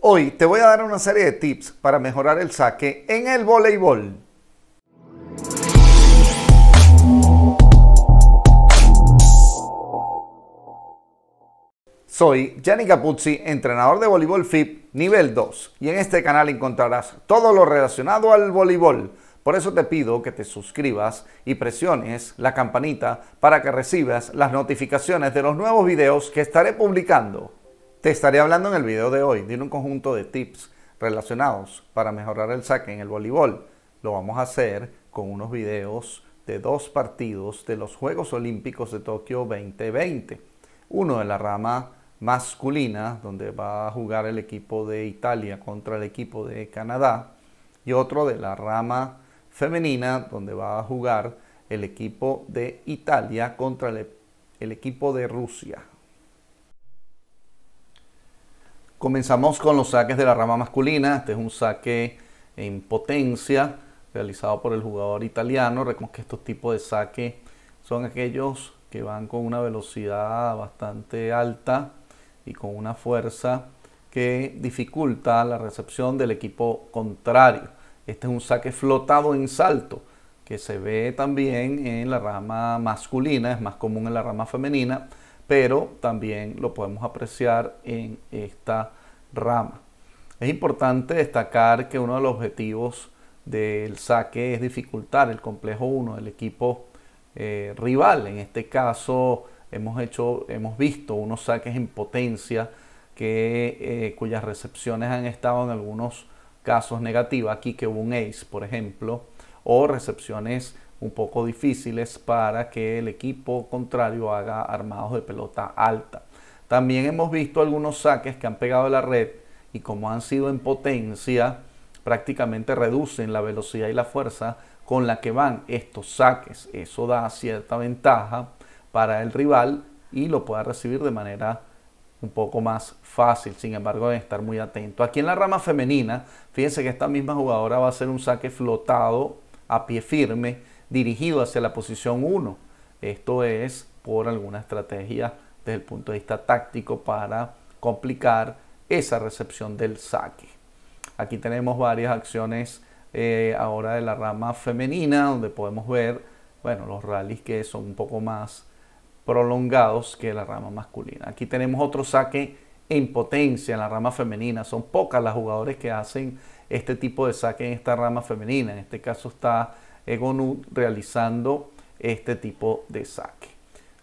Hoy te voy a dar una serie de tips para mejorar el saque en el voleibol. Soy Gianni Capuzzi, entrenador de voleibol FIP nivel 2, y en este canal encontrarás todo lo relacionado al voleibol. Por eso te pido que te suscribas y presiones la campanita para que recibas las notificaciones de los nuevos videos que estaré publicando. Te estaré hablando en el video de hoy de un conjunto de tips relacionados para mejorar el saque en el voleibol. Lo vamos a hacer con unos videos de 2 partidos de los Juegos Olímpicos de Tokio 2020. Uno de la rama masculina, donde va a jugar el equipo de Italia contra el equipo de Canadá, y otro de la rama femenina, donde va a jugar el equipo de Italia contra el equipo de Rusia. Comenzamos con los saques de la rama masculina. Este es un saque en potencia realizado por el jugador italiano. Recordemos que estos tipos de saque son aquellos que van con una velocidad bastante alta y con una fuerza que dificulta la recepción del equipo contrario. Este es un saque flotado en salto que se ve también en la rama masculina, es más común en la rama femenina, pero también lo podemos apreciar en esta rama. Es importante destacar que uno de los objetivos del saque es dificultar el complejo 1 del equipo rival. En este caso hemos visto unos saques en potencia cuyas recepciones han estado en algunos casos negativas. Aquí que hubo un ace, por ejemplo, o recepciones un poco difíciles para que el equipo contrario haga armados de pelota alta. También hemos visto algunos saques que han pegado a la red y como han sido en potencia, prácticamente reducen la velocidad y la fuerza con la que van estos saques. Eso da cierta ventaja para el rival y lo pueda recibir de manera un poco más fácil. Sin embargo, deben estar muy atentos. Aquí en la rama femenina, fíjense que esta misma jugadora va a hacer un saque flotado a pie firme, dirigido hacia la posición 1. Esto es por alguna estrategia desde el punto de vista táctico para complicar esa recepción del saque. Aquí tenemos varias acciones ahora de la rama femenina, donde podemos ver, bueno, los rallies que son un poco más prolongados que la rama masculina. Aquí tenemos otro saque en potencia en la rama femenina. Son pocas las jugadores que hacen este tipo de saque en esta rama femenina. En este caso está Egonu realizando este tipo de saque.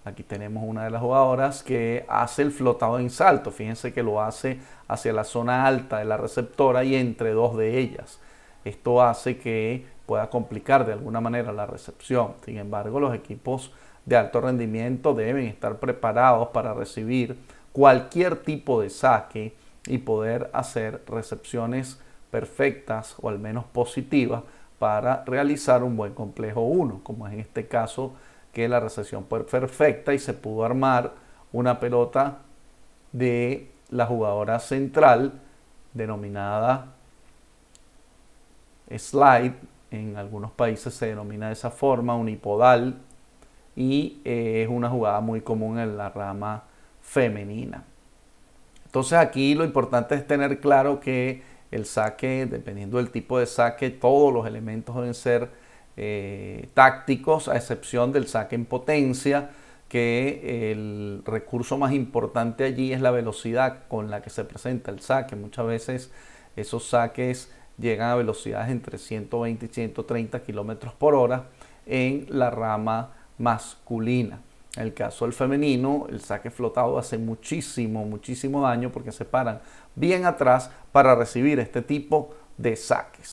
Aquí tenemos una de las jugadoras que hace el flotado en salto. Fíjense que lo hace hacia la zona alta de la receptora y entre dos de ellas. Esto hace que pueda complicar de alguna manera la recepción. Sin embargo, los equipos de alto rendimiento deben estar preparados para recibir cualquier tipo de saque y poder hacer recepciones perfectas o al menos positivas para realizar un buen complejo 1, como es en este caso que la recepción fue perfecta y se pudo armar una pelota de la jugadora central denominada slide. En algunos países se denomina de esa forma, unipodal, y es una jugada muy común en la rama femenina. Entonces aquí lo importante es tener claro que el saque, dependiendo del tipo de saque, todos los elementos deben ser tácticos, a excepción del saque en potencia, que el recurso más importante allí es la velocidad con la que se presenta el saque. Muchas veces esos saques llegan a velocidades entre 120 y 130 kilómetros por hora en la rama masculina. En el caso del femenino, el saque flotado hace muchísimo daño porque se paran bien atrás para recibir este tipo de saques.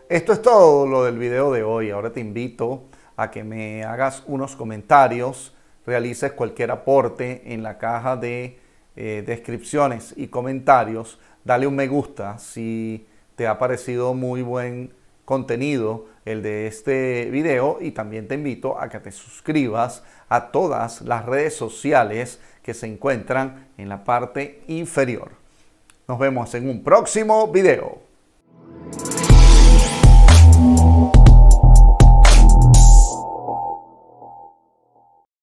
Esto es todo lo del video de hoy. Ahora te invito a que me hagas unos comentarios, realices cualquier aporte en la caja de descripciones y comentarios. Dale un me gusta si te ha parecido muy buen contenido el de este video, y también te invito a que te suscribas a todas las redes sociales que se encuentran en la parte inferior. Nos vemos en un próximo video.